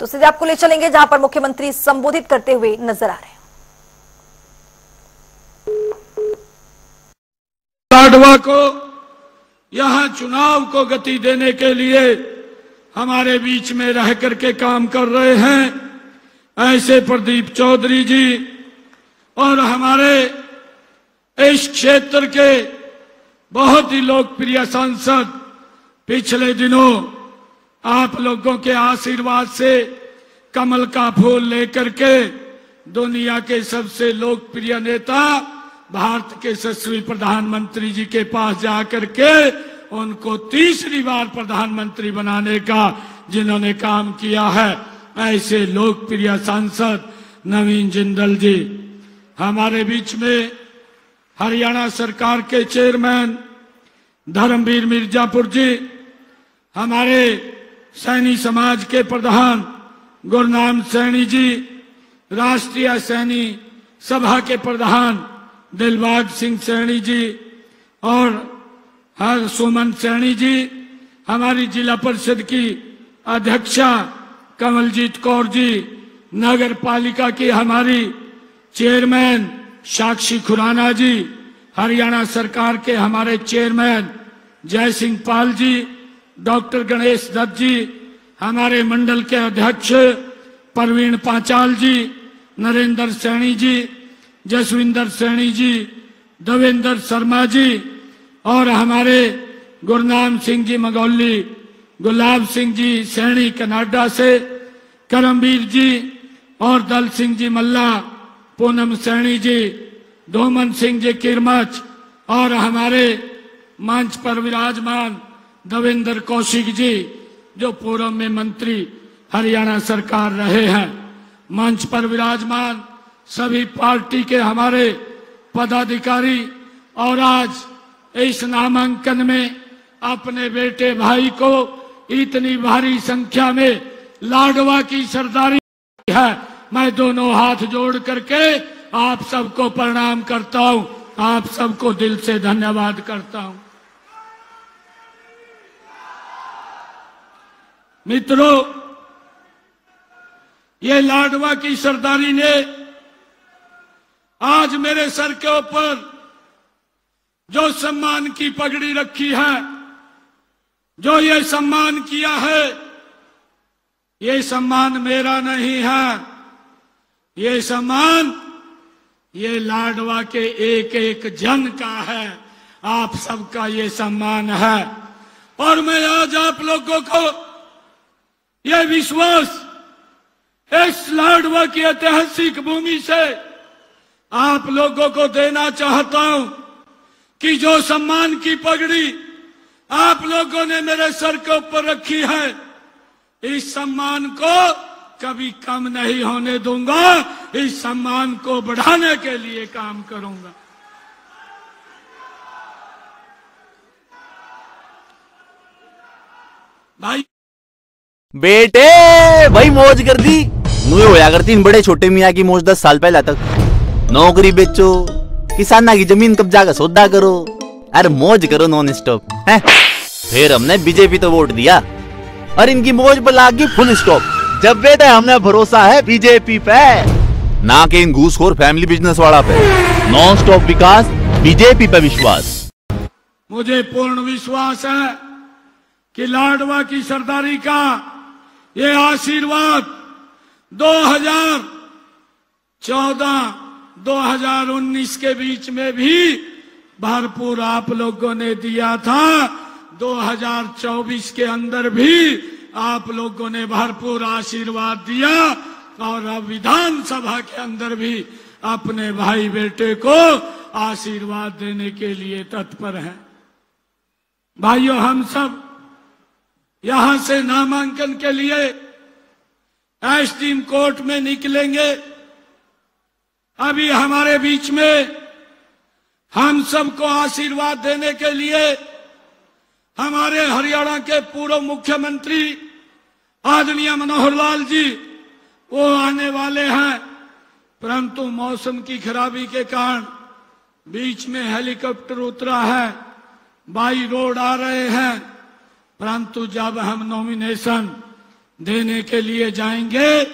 तो सीधे आपको ले चलेंगे जहां पर मुख्यमंत्री संबोधित करते हुए नजर आ रहे हैं। लाडवा को यहां चुनाव को गति देने के लिए हमारे बीच में रह करके काम कर रहे हैं ऐसे प्रदीप चौधरी जी और हमारे इस क्षेत्र के बहुत ही लोकप्रिय सांसद पिछले दिनों आप लोगों के आशीर्वाद से कमल का फूल लेकर के दुनिया के सबसे लोकप्रिय नेता भारत के यशस्वी प्रधानमंत्री जी के पास जाकर के उनको तीसरी बार प्रधानमंत्री बनाने का जिन्होंने काम किया है ऐसे लोकप्रिय सांसद नवीन जिंदल जी हमारे बीच में हरियाणा सरकार के चेयरमैन धर्मवीर मिर्जापुर जी, हमारे सैनी समाज के प्रधान गुरनाम सैनी जी, राष्ट्रीय सैनी सभा के प्रधान दिलबाग सिंह सैनी जी और हर सुमन सैनी जी, हमारी जिला परिषद की अध्यक्षा कमलजीत कौर जी, नगर पालिका की हमारी चेयरमैन साक्षी खुराना जी, हरियाणा सरकार के हमारे चेयरमैन जय सिंह पाल जी, डॉक्टर गणेश दत्त जी, हमारे मंडल के अध्यक्ष परवीन पांचाल जी, नरेंद्र सैनी जी, जसविंदर सैनी जी, देवेंद्र शर्मा जी और हमारे गुरनाम सिंह जी मगौली, गुलाब सिंह जी सैनी कनाडा से, करमवीर जी और दल सिंह जी मल्ला, पूनम सैनी जी, धोमन सिंह जी किरमच और हमारे मंच पर विराजमान देवेंद्र कौशिक जी जो पूर्व में मंत्री हरियाणा सरकार रहे हैं, मंच पर विराजमान सभी पार्टी के हमारे पदाधिकारी और आज इस नामांकन में अपने बेटे भाई को इतनी भारी संख्या में लाडवा की सरदारी है। मैं दोनों हाथ जोड़ करके आप सबको प्रणाम करता हूं, आप सबको दिल से धन्यवाद करता हूं। मित्रों, ये लाडवा की सरदारी ने आज मेरे सर के ऊपर जो सम्मान की पगड़ी रखी है, जो ये सम्मान किया है, ये सम्मान मेरा नहीं है, ये सम्मान ये लाडवा के एक एक जन का है, आप सबका ये सम्मान है। और मैं आज आप लोगों को ये विश्वास इस लाडवा की ऐतिहासिक भूमि से आप लोगों को देना चाहता हूं कि जो सम्मान की पगड़ी आप लोगों ने मेरे सर के ऊपर रखी है, इस सम्मान को कभी कम नहीं होने दूंगा, इस सम्मान को बढ़ाने के लिए काम करूंगा। भाई बेटे भाई मौज कर दी, नुए होया करती इन बड़े छोटे मियाँ की मौज 10 साल पहले तक। नौकरी बेचो, किसाना की जमीन कब्जा का सौदा करो, अरे मौज करो नॉन स्टॉप है। फिर हमने बीजेपी तो वोट दिया और इनकी मौज पर लागी फुल स्टॉप। जब बेटे हमने भरोसा है बीजेपी पे, ना कि इन घूसखोर फैमिली बिजनेस वाला पे। नॉन स्टॉप विकास, बीजेपी पे विश्वास। मुझे पूर्ण विश्वास है कि लाडवा की सरदारी का ये आशीर्वाद 2014-2019 के बीच में भी भरपूर आप लोगों ने दिया था, 2024 के अंदर भी आप लोगों ने भरपूर आशीर्वाद दिया और अब विधानसभा के अंदर भी अपने भाई बेटे को आशीर्वाद देने के लिए तत्पर हैं। भाइयों, हम सब यहां से नामांकन के लिए एसडीएम कोर्ट में निकलेंगे। अभी हमारे बीच में हम सबको आशीर्वाद देने के लिए हमारे हरियाणा के पूर्व मुख्यमंत्री आदरणीय मनोहर लाल जी वो आने वाले हैं, परंतु मौसम की खराबी के कारण बीच में हेलीकॉप्टर उतरा है, बाई रोड आ रहे हैं। परंतु जब हम नॉमिनेशन देने के लिए जाएंगे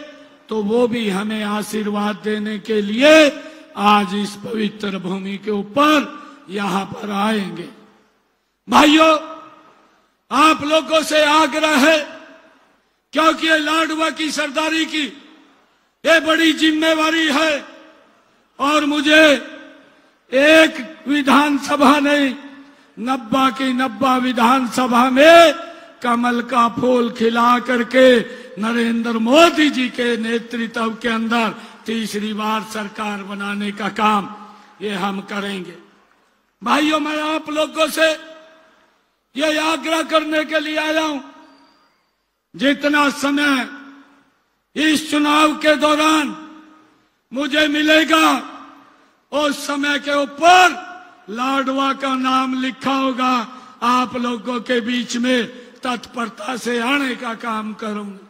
तो वो भी हमें आशीर्वाद देने के लिए आज इस पवित्र भूमि के ऊपर यहां पर आएंगे। भाइयों, आप लोगों से आग्रह है, क्योंकि ये लाडवा की सरदारी की ये बड़ी जिम्मेवारी है और मुझे एक विधानसभा नहीं 90 की 90 विधानसभा में कमल का फूल खिला करके नरेंद्र मोदी जी के नेतृत्व के अंदर तीसरी बार सरकार बनाने का काम ये हम करेंगे। भाइयों, मैं आप लोगों से ये आग्रह करने के लिए आया हूं, जितना समय इस चुनाव के दौरान मुझे मिलेगा उस समय के ऊपर लाडवा का नाम लिखा होगा, आप लोगों के बीच में तत्परता से आने का काम करूंगा।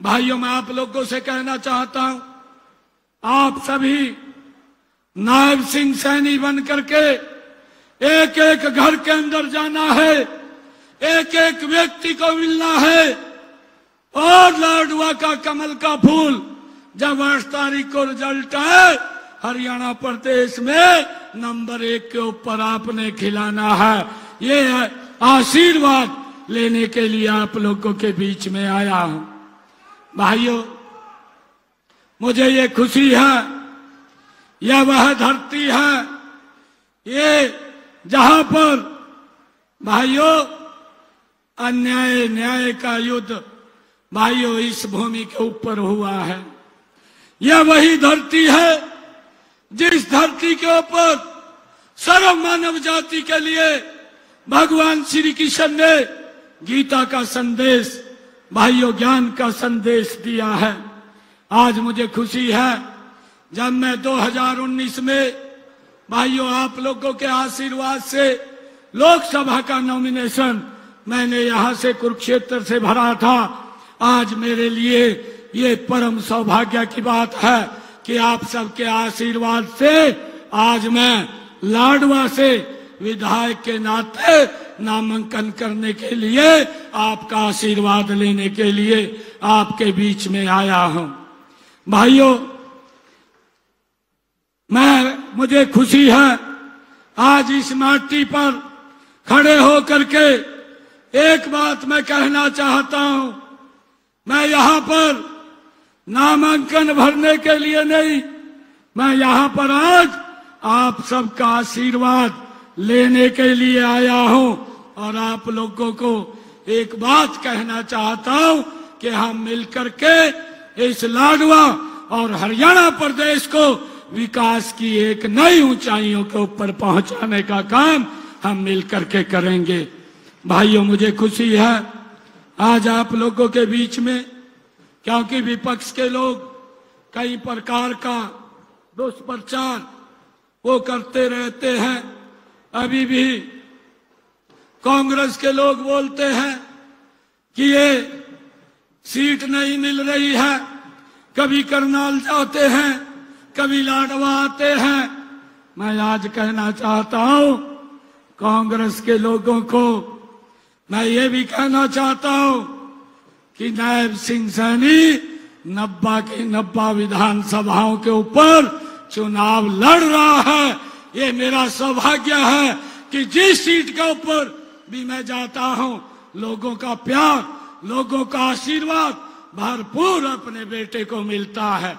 भाइयों, मैं आप लोगों से कहना चाहता हूं, आप सभी नायब सिंह सैनी बन करके एक एक घर के अंदर जाना है, एक एक व्यक्ति को मिलना है और लाडवा का कमल का फूल जब 8 तारीख को रिजल्ट है हरियाणा प्रदेश में नंबर 1 के ऊपर आपने खिलाना है। ये आशीर्वाद लेने के लिए आप लोगों के बीच में आया हूं। भाइयों, मुझे ये खुशी है, यह वह धरती है ये जहां पर भाइयों अन्याय न्याय का युद्ध भाइयों इस भूमि के ऊपर हुआ है। यह वही धरती है जिस धरती के ऊपर सर्व मानव जाति के लिए भगवान श्री कृष्ण ने गीता का संदेश भाइयों ज्ञान का संदेश दिया है। आज मुझे खुशी है जब मैं 2019 में भाइयों आप लोगों के आशीर्वाद से लोकसभा का नॉमिनेशन मैंने यहां से कुरुक्षेत्र से भरा था। आज मेरे लिए ये परम सौभाग्य की बात है कि आप सबके आशीर्वाद से आज मैं लाडवा से विधायक के नाते नामांकन करने के लिए आपका आशीर्वाद लेने के लिए आपके बीच में आया हूं। भाइयों, मुझे खुशी है आज इस माटी पर खड़े होकर के एक बात मैं कहना चाहता हूं। मैं यहां पर नामांकन भरने के लिए नहीं, मैं यहां पर आज आप सबका आशीर्वाद लेने के लिए आया हूं और आप लोगों को एक बात कहना चाहता हूं कि हम मिलकर के इस लाडवा और हरियाणा प्रदेश को विकास की एक नई ऊंचाइयों के ऊपर पहुंचाने का काम हम मिलकर के करेंगे। भाइयों, मुझे खुशी है आज आप लोगों के बीच में, क्योंकि विपक्ष के लोग कई प्रकार का दुष्प्रचार वो करते रहते हैं। अभी भी कांग्रेस के लोग बोलते हैं कि ये सीट नहीं मिल रही है, कभी करनाल जाते हैं, कभी लाडवा आते हैं। मैं आज कहना चाहता हूं कांग्रेस के लोगों को, मैं ये भी कहना चाहता हूं कि नायब सिंह सैनी 90 की 90 विधानसभाओं के ऊपर चुनाव लड़ रहा है। ये मेरा सौभाग्य है कि जिस सीट के ऊपर भी मैं जाता हूं लोगों का प्यार, लोगों का आशीर्वाद भरपूर अपने बेटे को मिलता है।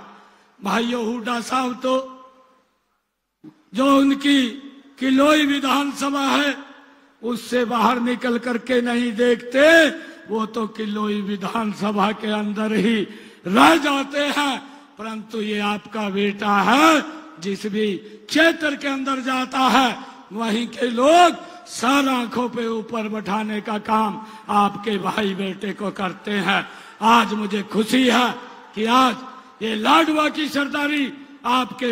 भाइयों, हुड्डा साहब तो जो उनकी किलोई विधानसभा है उससे बाहर निकल करके नहीं देखते, वो तो किलोई विधानसभा के अंदर ही रह जाते हैं। परंतु ये आपका बेटा है, जिस भी क्षेत्र के अंदर जाता है वहीं के लोग सर आंखों पे ऊपर बैठाने का काम आपके भाई बेटे को करते हैं। आज मुझे खुशी है कि आज ये लाडवा की सरदारी आपके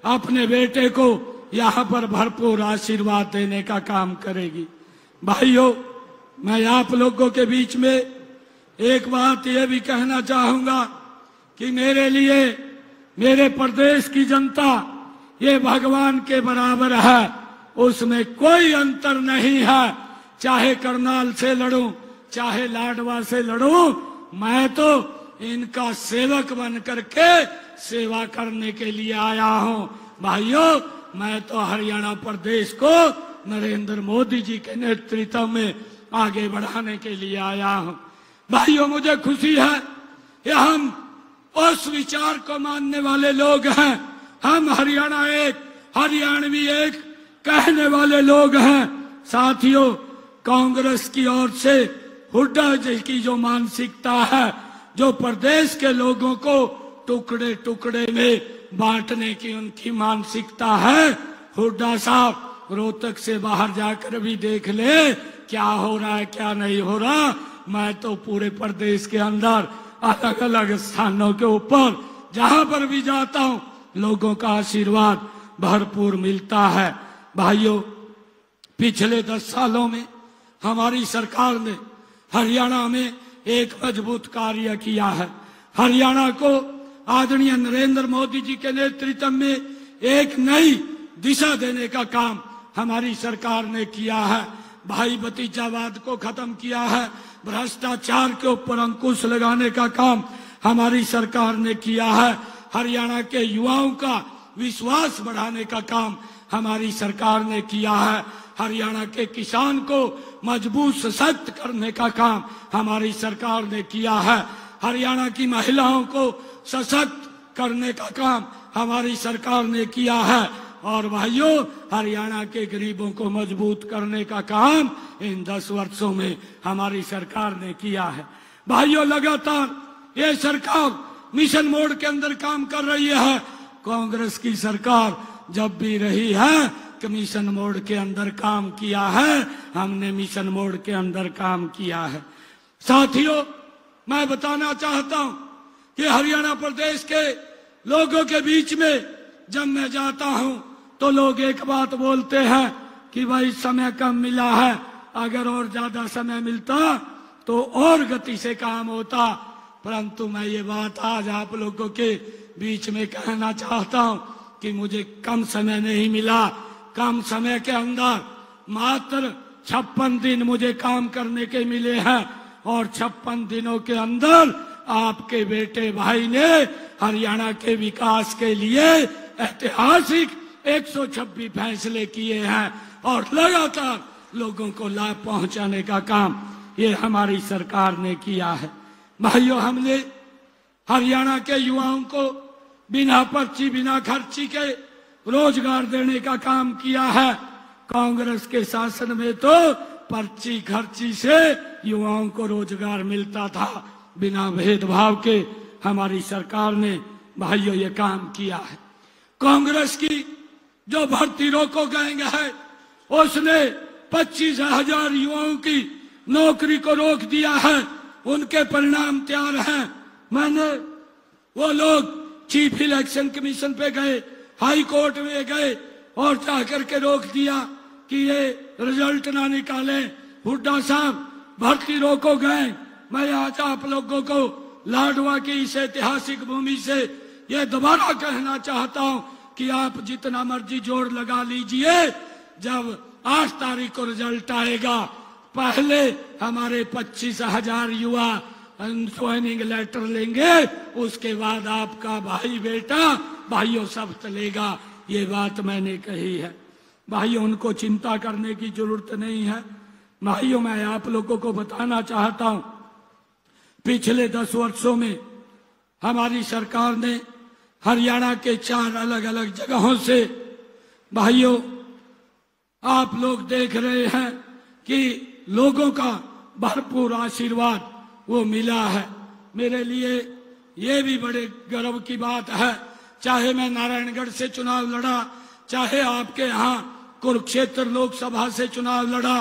अपने बेटे को यहाँ पर भरपूर आशीर्वाद देने का काम करेगी। भाइयों, मैं आप लोगों के बीच में एक बात यह भी कहना चाहूंगा कि मेरे लिए मेरे प्रदेश की जनता ये भगवान के बराबर है, उसमें कोई अंतर नहीं है। चाहे करनाल से लड़ूं, चाहे लाडवा से लड़ूं, मैं तो इनका सेवक बन करके सेवा करने के लिए आया हूं। भाइयों, मैं तो हरियाणा प्रदेश को नरेंद्र मोदी जी के नेतृत्व में आगे बढ़ाने के लिए आया हूं। भाइयों, मुझे खुशी है कि हम उस विचार को मानने वाले लोग हैं। हम हरियाणा एक, हरियाणवी एक कहने वाले लोग हैं। साथियों, कांग्रेस की ओर से हुड्डा जी की जो मानसिकता है, जो प्रदेश के लोगों को टुकड़े टुकड़े में बांटने की उनकी मानसिकता है, हुड्डा साहब रोहतक से बाहर जाकर भी देख ले क्या हो रहा है क्या नहीं हो रहा। मैं तो पूरे प्रदेश के अंदर अलग अलग स्थानों के ऊपर जहां पर भी जाता हूं, लोगों का आशीर्वाद भरपूर मिलता है। भाइयों, पिछले 10 सालों में हमारी सरकार ने हरियाणा में एक मजबूत कार्य किया है। हरियाणा को आदरणीय नरेंद्र मोदी जी के नेतृत्व में एक नई दिशा देने का काम हमारी सरकार ने किया है। भाई भतीजावाद को खत्म किया है, भ्रष्टाचार के ऊपर अंकुश लगाने का काम हमारी सरकार ने किया है। हरियाणा के युवाओं का विश्वास बढ़ाने का काम हमारी सरकार ने किया है। हरियाणा के किसान को मजबूत सशक्त करने का काम हमारी सरकार ने किया है। हरियाणा की महिलाओं को सशक्त करने का काम हमारी सरकार ने किया है। और भाइयों, हरियाणा के गरीबों को मजबूत करने का काम इन 10 वर्षों में हमारी सरकार ने किया है। भाइयों, लगातार ये सरकार मिशन मोड के अंदर काम कर रही है। कांग्रेस की सरकार जब भी रही है कि मिशन मोड के अंदर काम किया है, हमने मिशन मोड के अंदर काम किया है। साथियों, मैं बताना चाहता हूं कि हरियाणा प्रदेश के लोगों के बीच में जब मैं जाता हूं तो लोग एक बात बोलते हैं कि भाई समय कम मिला है, अगर और ज्यादा समय मिलता तो और गति से काम होता। परंतु मैं ये बात आज आप लोगों के बीच में कहना चाहता हूं कि मुझे कम समय नहीं मिला। कम समय के अंदर मात्र 56 दिन मुझे काम करने के मिले हैं और 56 दिनों के अंदर आपके बेटे भाई ने हरियाणा के विकास के लिए ऐतिहासिक 126 फैसले किए हैं और लगातार लोगों को लाभ पहुंचाने का काम ये हमारी सरकार ने किया है। भाइयों, हमने हरियाणा के युवाओं को बिना पर्ची बिना खर्ची के रोजगार देने का काम किया है। कांग्रेस के शासन में तो पर्ची खर्ची से युवाओं को रोजगार मिलता था, बिना भेदभाव के हमारी सरकार ने भाइयों ये काम किया है। कांग्रेस की जो भर्ती रोको गैंग है, उसने 25,000 युवाओं की नौकरी को रोक दिया है। उनके परिणाम तैयार हैं। मैंने वो लोग चीफ इलेक्शन कमीशन पे गए, हाई कोर्ट में गए और जाकर के रोक दिया कि ये रिजल्ट ना निकाले। हुड्डा साहब भर्ती रोको गए। मैं आज आप लोगों को लाडवा की इस ऐतिहासिक भूमि से ये दोबारा कहना चाहता हूं कि आप जितना मर्जी जोर लगा लीजिए, जब 8 तारीख को रिजल्ट आएगा, पहले हमारे 25,000 युवा ज्वाइनिंग लेटर लेंगे, उसके बाद आपका भाई बेटा भाइयों सब चलेगा। ये बात मैंने कही है। भाइयों, उनको चिंता करने की जरूरत नहीं है। भाइयों, मैं आप लोगों को बताना चाहता हूं, पिछले 10 वर्षों में हमारी सरकार ने हरियाणा के 4 अलग अलग जगहों से, भाइयों आप लोग देख रहे हैं कि लोगों का भरपूर आशीर्वाद वो मिला है। मेरे लिए ये भी बड़े गर्व की बात है, चाहे मैं नारायणगढ़ से चुनाव लड़ा, चाहे आपके यहाँ कुरुक्षेत्र लोकसभा से चुनाव लड़ा,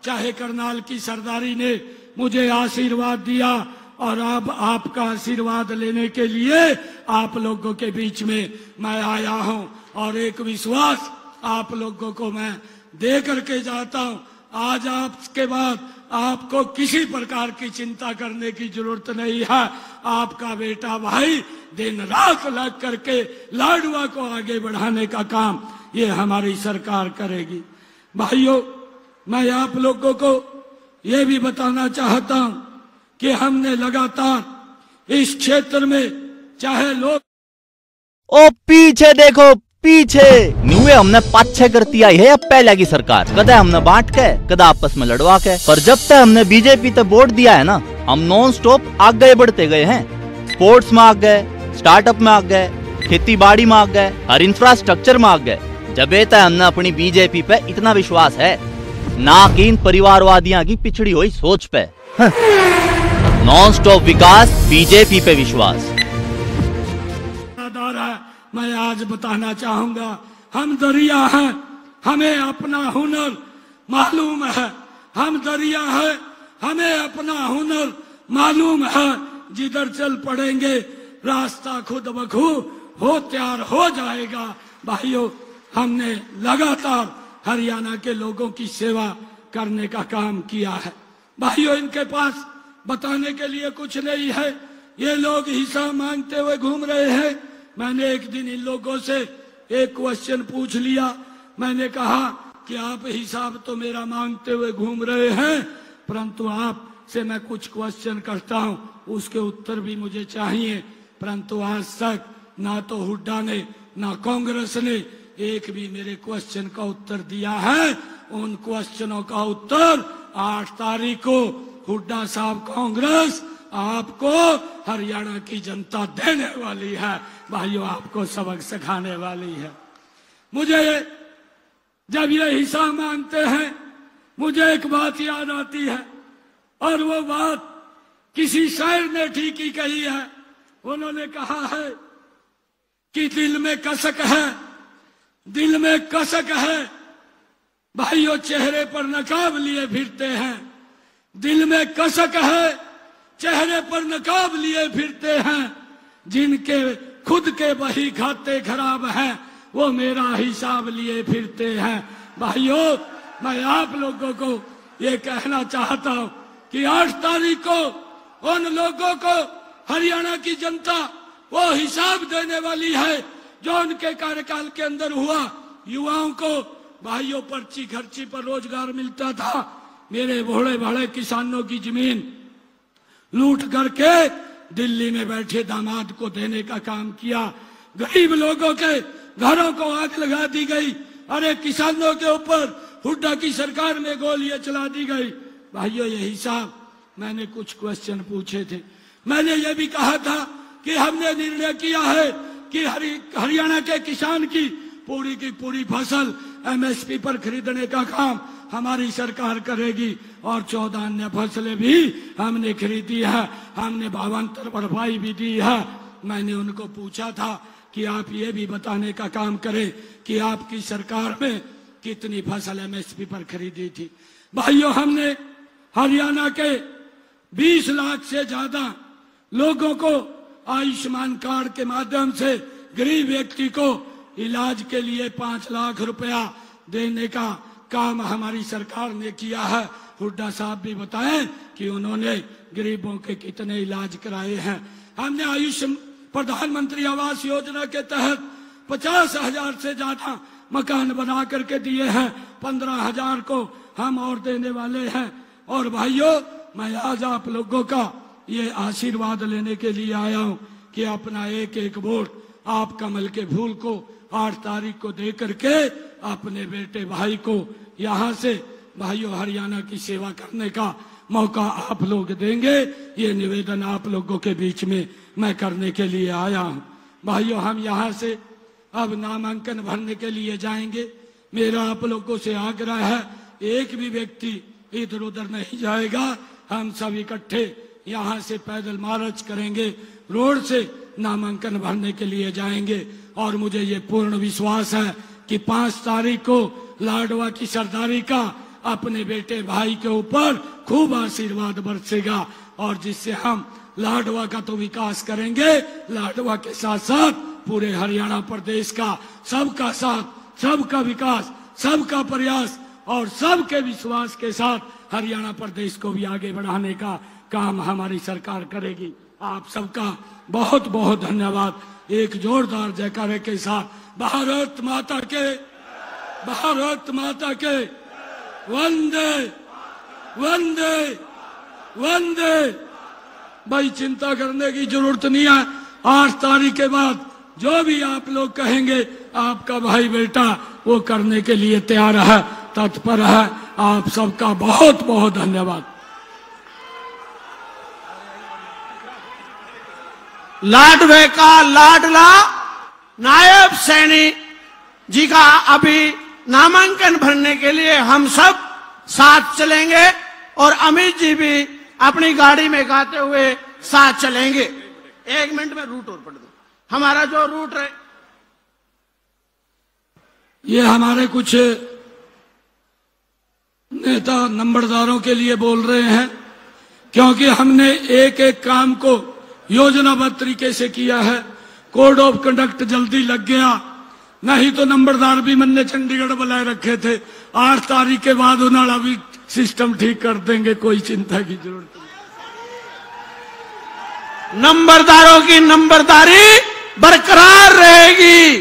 चाहे करनाल की सरदारी ने मुझे आशीर्वाद दिया, और अब आपका आशीर्वाद लेने के लिए आप लोगों के बीच में मैं आया हूं और एक विश्वास आप लोगों को मैं दे करके जाता हूं। आज आपके बाद आपको किसी प्रकार की चिंता करने की जरूरत नहीं है। आपका बेटा भाई दिन रात लग करके लाडवा को आगे बढ़ाने का काम ये हमारी सरकार करेगी। भाइयों, मैं आप लोगों को ये भी बताना चाहता हूं कि हमने लगातार इस क्षेत्र में चाहे लोग ओ पीछे देखो पीछे न्यूए हमने 5-6 करती आई है अब पहले की सरकार, कदा हमने बांट के कदा आपस में लड़वा के, पर जब तक हमने बीजेपी तक वोट दिया है ना, हम नॉन स्टॉप आगे बढ़ते गए हैं। स्पोर्ट्स में आ गए, स्टार्टअप में आ गए, खेती बाड़ी में आ गए, हर इंफ्रास्ट्रक्चर में आ गए। जब तक हमने अपनी बीजेपी पे इतना विश्वास है ना कि इन परिवारवादियों की पिछड़ी हुई सोच पे। नॉन स्टॉप विकास, बीजेपी पे विश्वास। मैं आज बताना चाहूंगा, हम दरिया हैं, हमें अपना हुनर मालूम है। हम दरिया है, हमें अपना हुनर मालूम है। जिधर चल पड़ेंगे रास्ता खुद बखूब हो तैयार हो जाएगा। भाइयों, हमने लगातार हरियाणा के लोगों की सेवा करने का काम किया है। भाइयों, इनके पास बताने के लिए कुछ नहीं है। ये लोग हिसाब मांगते हुए घूम रहे हैं। मैंने एक दिन इन लोगों से एक क्वेश्चन पूछ लिया। मैंने कहा कि आप हिसाब तो मेरा मांगते हुए घूम रहे हैं, परंतु आपसे मैं कुछ क्वेश्चन करता हूं, उसके उत्तर भी मुझे चाहिए। परंतु आज तक ना तो हुड्डा ने ना कांग्रेस ने एक भी मेरे क्वेश्चन का उत्तर दिया है। उन क्वेश्चनों का उत्तर 8 तारीख को हुड्डा साहब कांग्रेस आपको हरियाणा की जनता देने वाली है। भाइयों, आपको सबक सिखाने वाली है। मुझे जब ये हिसाब मांगते हैं, मुझे एक बात याद आती है, और वो बात किसी शायर ने ठीक ही कही है। उन्होंने कहा है कि दिल में कसक है, दिल में कसक है। भाइयों, चेहरे पर नकाब लिए फिरते हैं, दिल में कसक है, चेहरे पर नकाब लिए फिरते हैं। जिनके खुद के बही खाते खराब हैं, वो मेरा हिसाब लिए फिरते हैं। भाइयों, मैं आप लोगों को ये कहना चाहता हूं कि 8 तारीख को उन लोगों को हरियाणा की जनता वो हिसाब देने वाली है जो उनके कार्यकाल के अंदर हुआ। युवाओं को भाइयों पर्ची खर्ची पर रोजगार मिलता था। मेरे भोले भाले किसानों की जमीन लूट करके दिल्ली में बैठे दामाद को देने का काम किया। गरीब लोगों के घरों को आग लगा दी गई। अरे किसानों के ऊपर हुड्डा की सरकार में गोलियां चला दी गई। भाइयों, ये हिसाब मैंने कुछ क्वेश्चन पूछे थे। मैंने ये भी कहा था कि हमने निर्णय किया है कि हरियाणा के किसान की पूरी फसल एमएसपी पर खरीदने का काम हमारी सरकार करेगी, और 14 अन्य फसलें भी हमने खरीदी है। हमने भावांतर भरपाई भी दी है। मैंने उनको पूछा था कि आप ये भी बताने का काम करें कि आपकी सरकार में कितनी फसल एमएसपी पर खरीदी थी। भाइयों, हमने हरियाणा के 20 लाख से ज्यादा लोगों को आयुष्मान कार्ड के माध्यम से गरीब व्यक्ति को इलाज के लिए 5 लाख रुपया देने का काम हमारी सरकार ने किया है। हुड्डा साहब भी बताएं कि उन्होंने गरीबों के कितने इलाज कराए हैं। हमने प्रधानमंत्री आवास योजना के तहत 50,000 से ज्यादा मकान बना करके दिए हैं। 15,000 को हम और देने वाले हैं। और भाइयों, मैं आज आप लोगों का ये आशीर्वाद लेने के लिए आया हूं कि अपना एक एक वोट आप कमल के फूल को 8 तारीख को दे करके अपने बेटे भाई को यहाँ से भाइयों हरियाणा की सेवा करने का मौका आप लोग देंगे। ये निवेदन आप लोगों के बीच में मैं करने के लिए आया हूँ। भाइयों, हम यहाँ से अब नामांकन भरने के लिए जाएंगे। मेरा आप लोगों से आग्रह है, एक भी व्यक्ति इधर उधर नहीं जाएगा। हम सब इकट्ठे यहाँ से पैदल मार्च करेंगे, रोड से नामांकन भरने के लिए जाएंगे। और मुझे ये पूर्ण विश्वास है कि 5 तारीख को लाडवा की सरदारी का अपने बेटे भाई के ऊपर खूब आशीर्वाद बरसेगा, और जिससे हम लाडवा का तो विकास करेंगे, लाडवा के साथ साथ पूरे हरियाणा प्रदेश का सबका साथ, सबका विकास, सबका प्रयास और सबके विश्वास के साथ हरियाणा प्रदेश को भी आगे बढ़ाने का काम हमारी सरकार करेगी। आप सबका बहुत बहुत धन्यवाद। एक जोरदार जयकारे के साथ भारत माता के, भारत माता के वंदे वंदे वंदे भाई चिंता करने की जरूरत नहीं है। 8 तारीख के बाद जो भी आप लोग कहेंगे आपका भाई बेटा वो करने के लिए तैयार है, तत्पर है। आप सबका बहुत बहुत धन्यवाद। लाडवे का लाडला नायब सैनी जी का अभी नामांकन भरने के लिए हम सब साथ चलेंगे और अमित जी भी अपनी गाड़ी में गाते हुए साथ चलेंगे। 1 मिनट में रूट और पढ़ दो। हमारा जो रूट है, ये हमारे कुछ नेता नंबरदारों के लिए बोल रहे हैं, क्योंकि हमने एक एक काम को योजनाबद्ध तरीके से किया है। कोड ऑफ कंडक्ट जल्दी लग गया, नहीं तो नंबरदार भी मैंने चंडीगढ़ बुलाए रखे थे। 8 तारीख के बाद उन्होंने भी सिस्टम ठीक कर देंगे, कोई चिंता की जरूरत नहीं। नंबरदारों की नंबरदारी बरकरार रहेगी।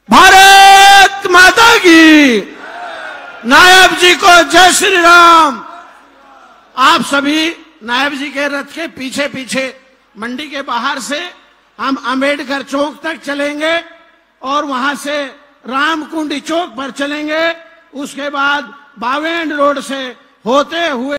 भारत माता की। नायब जी को जय श्री राम। आप सभी नायब जी के रथ के पीछे पीछे मंडी के बाहर से हम अंबेडकर चौक तक चलेंगे और वहां से रामकुंडी चौक पर चलेंगे। उसके बाद बावेन रोड से होते हुए